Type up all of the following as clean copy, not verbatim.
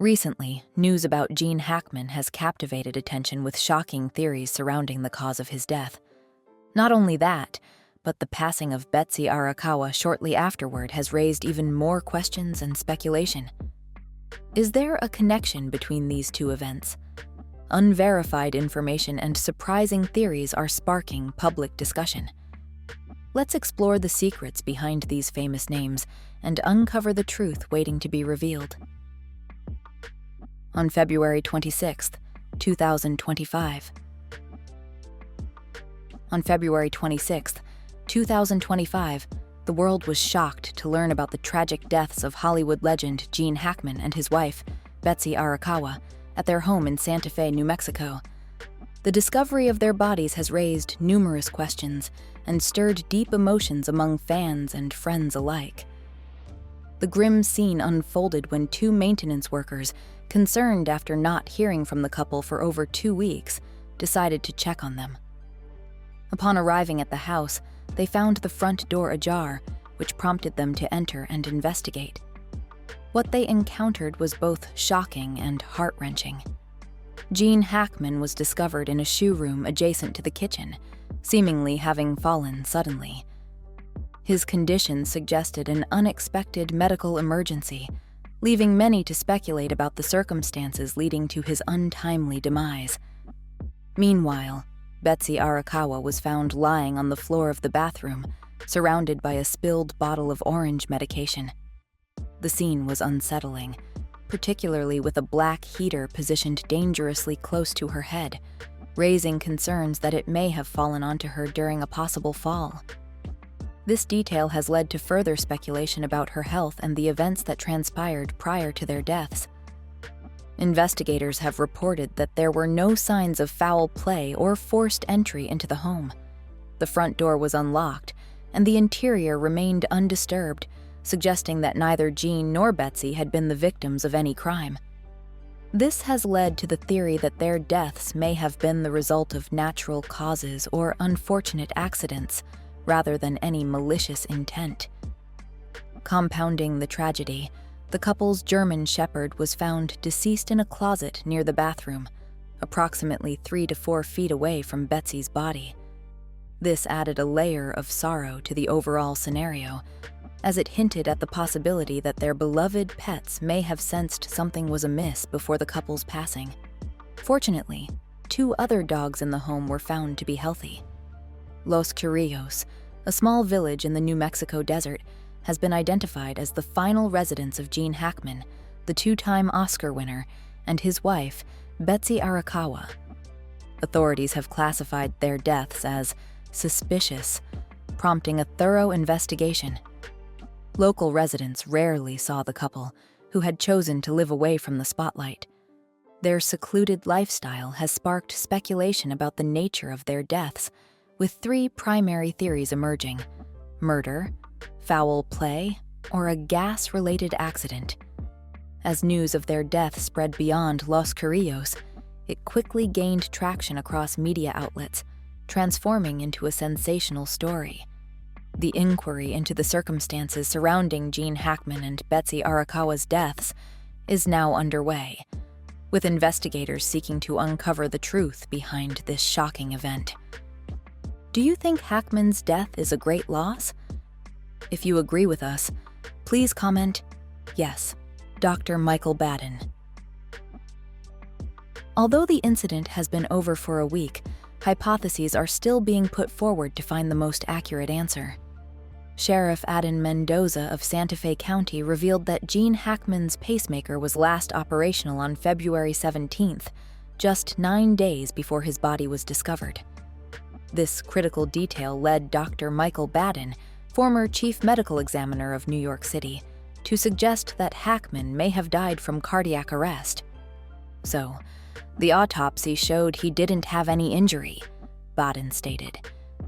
Recently, news about Gene Hackman has captivated attention with shocking theories surrounding the cause of his death. Not only that, but the passing of Betsy Arakawa shortly afterward has raised even more questions and speculation. Is there a connection between these two events? Unverified information and surprising theories are sparking public discussion. Let's explore the secrets behind these famous names and uncover the truth waiting to be revealed. On February 26, 2025. On February 26, 2025, the world was shocked to learn about the tragic deaths of Hollywood legend Gene Hackman and his wife, Betsy Arakawa, at their home in Santa Fe, New Mexico. The discovery of their bodies has raised numerous questions and stirred deep emotions among fans and friends alike. The grim scene unfolded when two maintenance workers, concerned after not hearing from the couple for over 2 weeks, decided to check on them. Upon arriving at the house, they found the front door ajar, which prompted them to enter and investigate. What they encountered was both shocking and heart-wrenching. Gene Hackman was discovered in a shoe room adjacent to the kitchen, seemingly having fallen suddenly. His condition suggested an unexpected medical emergency, leaving many to speculate about the circumstances leading to his untimely demise. Meanwhile, Betsy Arakawa was found lying on the floor of the bathroom, surrounded by a spilled bottle of orange medication. The scene was unsettling, particularly with a black heater positioned dangerously close to her head, raising concerns that it may have fallen onto her during a possible fall. This detail has led to further speculation about her health and the events that transpired prior to their deaths. Investigators have reported that there were no signs of foul play or forced entry into the home. The front door was unlocked, and the interior remained undisturbed, suggesting that neither Gene nor Betsy had been the victims of any crime. This has led to the theory that their deaths may have been the result of natural causes or unfortunate accidents, rather than any malicious intent. Compounding the tragedy, the couple's German Shepherd was found deceased in a closet near the bathroom, approximately 3 to 4 feet away from Betsy's body. This added a layer of sorrow to the overall scenario, as it hinted at the possibility that their beloved pets may have sensed something was amiss before the couple's passing. Fortunately, 2 other dogs in the home were found to be healthy. Los Curillos, a small village in the New Mexico desert, has been identified as the final residence of Gene Hackman, the 2-time Oscar winner, and his wife, Betsy Arakawa. Authorities have classified their deaths as suspicious, prompting a thorough investigation. Local residents rarely saw the couple, who had chosen to live away from the spotlight. Their secluded lifestyle has sparked speculation about the nature of their deaths, with 3 primary theories emerging: murder, foul play, or a gas-related accident. As news of their death spread beyond Los Curillos, it quickly gained traction across media outlets, transforming into a sensational story. The inquiry into the circumstances surrounding Gene Hackman and Betsy Arakawa's deaths is now underway, with investigators seeking to uncover the truth behind this shocking event. Do you think Hackman's death is a great loss? If you agree with us, please comment, "Yes, Dr. Michael Baden." Although the incident has been over for a week, hypotheses are still being put forward to find the most accurate answer. Sheriff Adin Mendoza of Santa Fe County revealed that Gene Hackman's pacemaker was last operational on February 17th, just 9 days before his body was discovered. This critical detail led Dr. Michael Baden, former chief medical examiner of New York City, to suggest that Hackman may have died from cardiac arrest. So, the autopsy showed he didn't have any injury, Baden stated.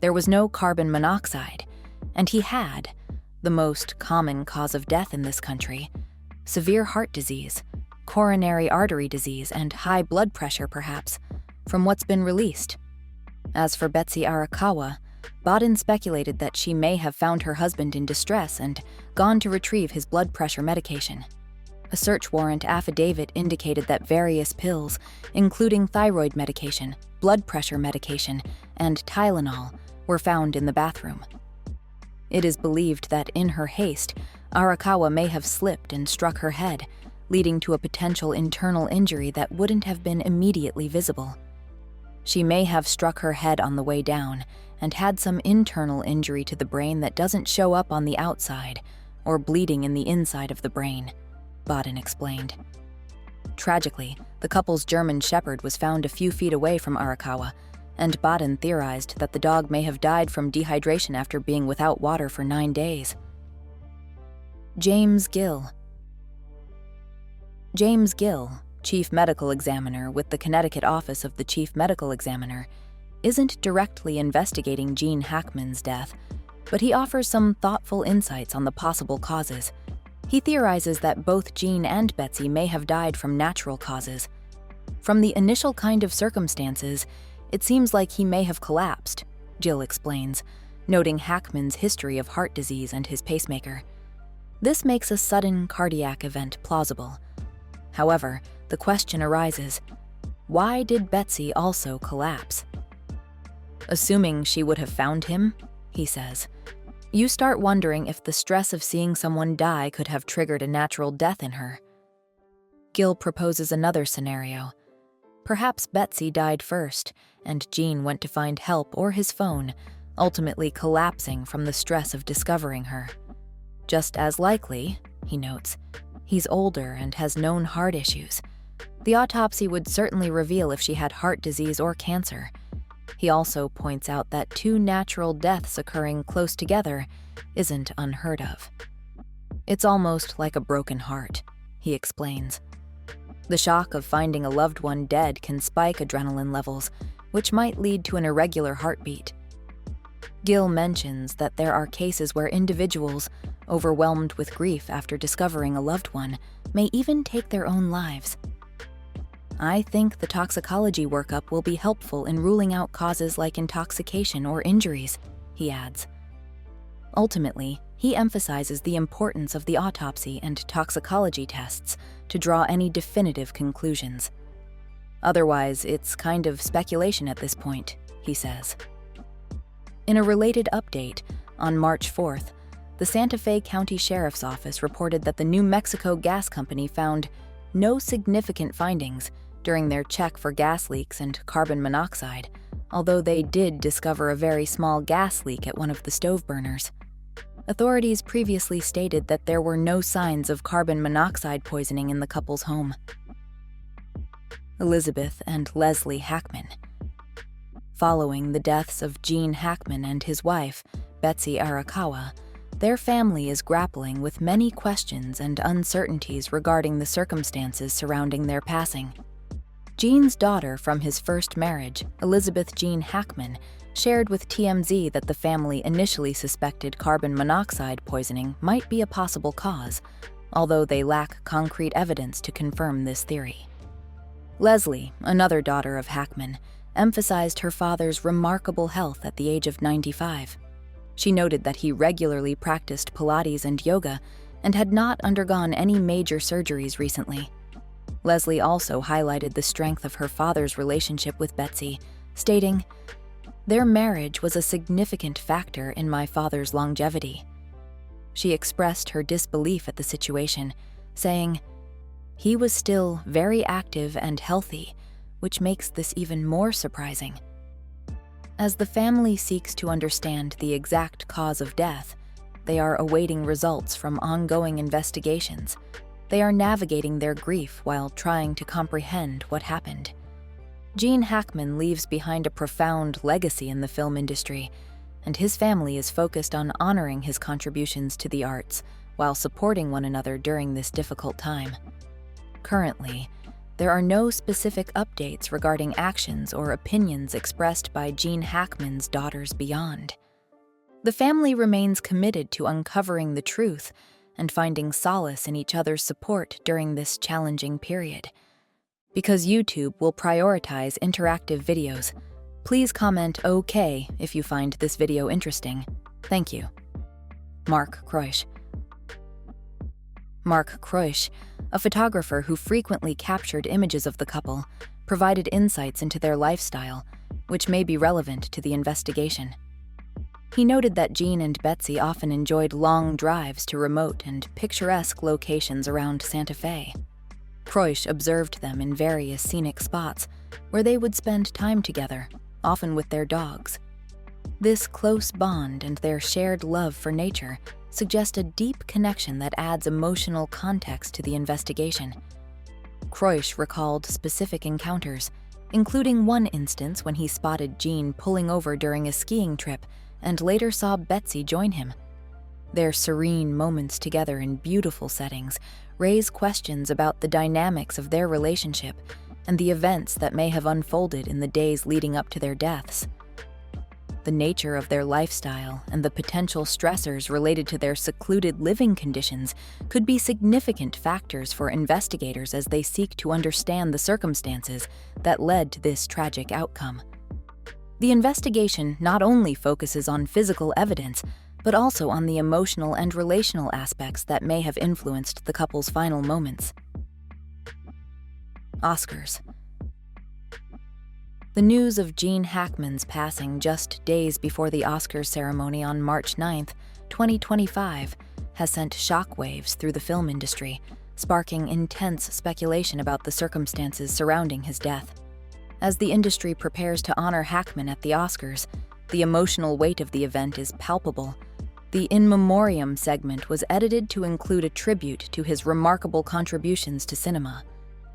There was no carbon monoxide, and he had, the most common cause of death in this country, severe heart disease, coronary artery disease, and high blood pressure perhaps, from what's been released. As for Betsy Arakawa, Baden speculated that she may have found her husband in distress and gone to retrieve his blood pressure medication. A search warrant affidavit indicated that various pills, including thyroid medication, blood pressure medication, and Tylenol, were found in the bathroom. It is believed that in her haste, Arakawa may have slipped and struck her head, leading to a potential internal injury that wouldn't have been immediately visible. She may have struck her head on the way down and had some internal injury to the brain that doesn't show up on the outside, or bleeding in the inside of the brain, Baden explained. Tragically, the couple's German Shepherd was found a few feet away from Arakawa, and Baden theorized that the dog may have died from dehydration after being without water for 9 days. James Gill. James Gill, Chief Medical Examiner with the Connecticut Office of the Chief Medical Examiner, isn't directly investigating Gene Hackman's death, but he offers some thoughtful insights on the possible causes. He theorizes that both Gene and Betsy may have died from natural causes. From the initial kind of circumstances, it seems like he may have collapsed, Jill explains, noting Hackman's history of heart disease and his pacemaker. This makes a sudden cardiac event plausible. However, the question arises, why did Betsy also collapse? Assuming she would have found him, he says, you start wondering if the stress of seeing someone die could have triggered a natural death in her. Gill proposes another scenario. Perhaps Betsy died first, and Gene went to find help or his phone, ultimately collapsing from the stress of discovering her. Just as likely, he notes, he's older and has known heart issues. The autopsy would certainly reveal if she had heart disease or cancer. He also points out that 2 natural deaths occurring close together isn't unheard of. It's almost like a broken heart, he explains. The shock of finding a loved one dead can spike adrenaline levels, which might lead to an irregular heartbeat. Gill mentions that there are cases where individuals, overwhelmed with grief after discovering a loved one, may even take their own lives. I think the toxicology workup will be helpful in ruling out causes like intoxication or injuries, he adds. Ultimately, he emphasizes the importance of the autopsy and toxicology tests to draw any definitive conclusions. Otherwise, it's kind of speculation at this point, he says. In a related update, on March 4th, the Santa Fe County Sheriff's Office reported that the New Mexico Gas Company found no significant findings during their check for gas leaks and carbon monoxide, although they did discover a very small gas leak at one of the stove burners. Authorities previously stated that there were no signs of carbon monoxide poisoning in the couple's home. Elizabeth and Leslie Hackman. Following the deaths of Gene Hackman and his wife, Betsy Arakawa, their family is grappling with many questions and uncertainties regarding the circumstances surrounding their passing. Gene's daughter from his first marriage, Elizabeth Gene Hackman, shared with TMZ that the family initially suspected carbon monoxide poisoning might be a possible cause, although they lack concrete evidence to confirm this theory. Leslie, another daughter of Hackman, emphasized her father's remarkable health at the age of 95. She noted that he regularly practiced Pilates and yoga and had not undergone any major surgeries recently. Leslie also highlighted the strength of her father's relationship with Betsy, stating, "Their marriage was a significant factor in my father's longevity." She expressed her disbelief at the situation, saying, "He was still very active and healthy, which makes this even more surprising." As the family seeks to understand the exact cause of death, they are awaiting results from ongoing investigations. They are navigating their grief while trying to comprehend what happened. Gene Hackman leaves behind a profound legacy in the film industry, and his family is focused on honoring his contributions to the arts while supporting one another during this difficult time. Currently, there are no specific updates regarding actions or opinions expressed by Gene Hackman's daughters beyond. The family remains committed to uncovering the truth and finding solace in each other's support during this challenging period. Because YouTube will prioritize interactive videos, please comment OK if you find this video interesting. Thank you. Mark Kreusch. Mark Kreusch, a photographer who frequently captured images of the couple, provided insights into their lifestyle, which may be relevant to the investigation. He noted that Gene and Betsy often enjoyed long drives to remote and picturesque locations around Santa Fe. Kreusch observed them in various scenic spots where they would spend time together, often with their dogs. This close bond and their shared love for nature suggest a deep connection that adds emotional context to the investigation. Kreusch recalled specific encounters, including one instance when he spotted Gene pulling over during a skiing trip and later saw Betsy join him. Their serene moments together in beautiful settings raise questions about the dynamics of their relationship and the events that may have unfolded in the days leading up to their deaths. The nature of their lifestyle and the potential stressors related to their secluded living conditions could be significant factors for investigators as they seek to understand the circumstances that led to this tragic outcome. The investigation not only focuses on physical evidence, but also on the emotional and relational aspects that may have influenced the couple's final moments. Oscars. The news of Gene Hackman's passing just days before the Oscars ceremony on March 9, 2025, has sent shockwaves through the film industry, sparking intense speculation about the circumstances surrounding his death. As the industry prepares to honor Hackman at the Oscars, the emotional weight of the event is palpable. The In Memoriam segment was edited to include a tribute to his remarkable contributions to cinema.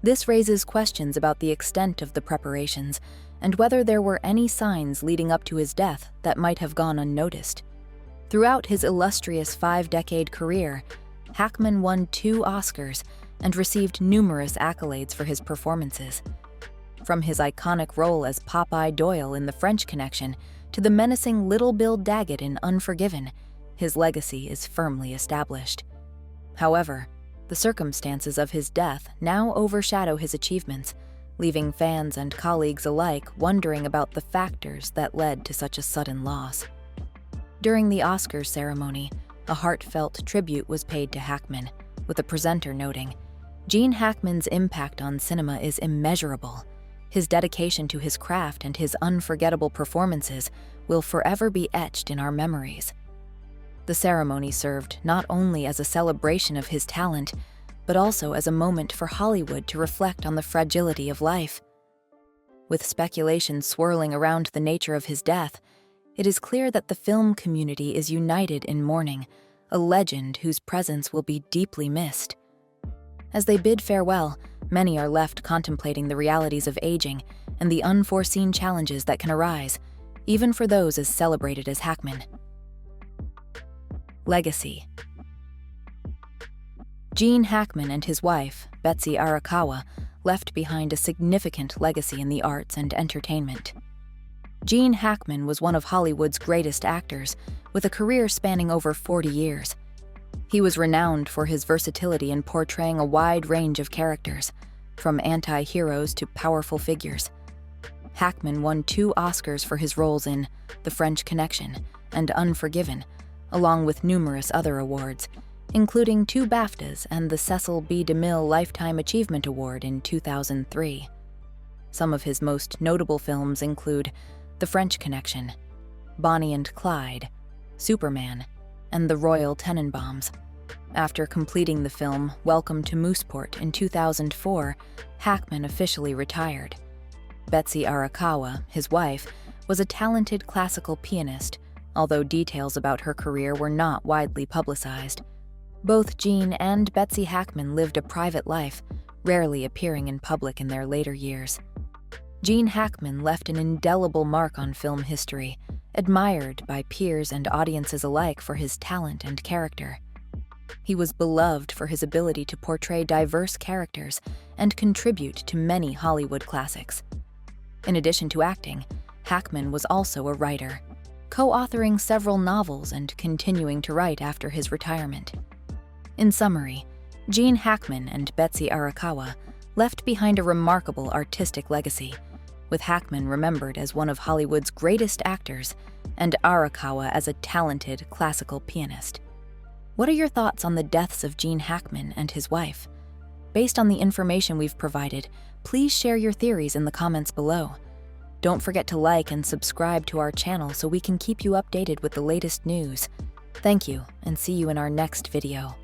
This raises questions about the extent of the preparations and whether there were any signs leading up to his death that might have gone unnoticed. Throughout his illustrious 5-decade career, Hackman won 2 Oscars and received numerous accolades for his performances. From his iconic role as Popeye Doyle in The French Connection to the menacing Little Bill Daggett in Unforgiven, his legacy is firmly established. However, the circumstances of his death now overshadow his achievements, leaving fans and colleagues alike wondering about the factors that led to such a sudden loss. During the Oscars ceremony, a heartfelt tribute was paid to Hackman, with the presenter noting, "Gene Hackman's impact on cinema is immeasurable. His dedication to his craft and his unforgettable performances will forever be etched in our memories." The ceremony served not only as a celebration of his talent, but also as a moment for Hollywood to reflect on the fragility of life. With speculation swirling around the nature of his death, it is clear that the film community is united in mourning, a legend whose presence will be deeply missed. As they bid farewell, many are left contemplating the realities of aging and the unforeseen challenges that can arise, even for those as celebrated as Hackman. Legacy. Gene Hackman and his wife, Betsy Arakawa, left behind a significant legacy in the arts and entertainment. Gene Hackman was one of Hollywood's greatest actors, with a career spanning over 40 years. He was renowned for his versatility in portraying a wide range of characters, from anti-heroes to powerful figures. Hackman won 2 Oscars for his roles in The French Connection and Unforgiven, along with numerous other awards, including 2 BAFTAs and the Cecil B. DeMille Lifetime Achievement Award in 2003. Some of his most notable films include The French Connection, Bonnie and Clyde, Superman, and The Royal Tenenbaums. After completing the film Welcome to Mooseport in 2004, Hackman officially retired. Betsy Arakawa, his wife, was a talented classical pianist, although details about her career were not widely publicized. Both Gene and Betsy Hackman lived a private life, rarely appearing in public in their later years. Gene Hackman left an indelible mark on film history, admired by peers and audiences alike for his talent and character. He was beloved for his ability to portray diverse characters and contribute to many Hollywood classics. In addition to acting, Hackman was also a writer, co-authoring several novels and continuing to write after his retirement. In summary, Gene Hackman and Betsy Arakawa left behind a remarkable artistic legacy, with Hackman remembered as one of Hollywood's greatest actors and Arakawa as a talented classical pianist. What are your thoughts on the deaths of Gene Hackman and his wife? Based on the information we've provided, please share your theories in the comments below. Don't forget to like and subscribe to our channel so we can keep you updated with the latest news. Thank you, and see you in our next video.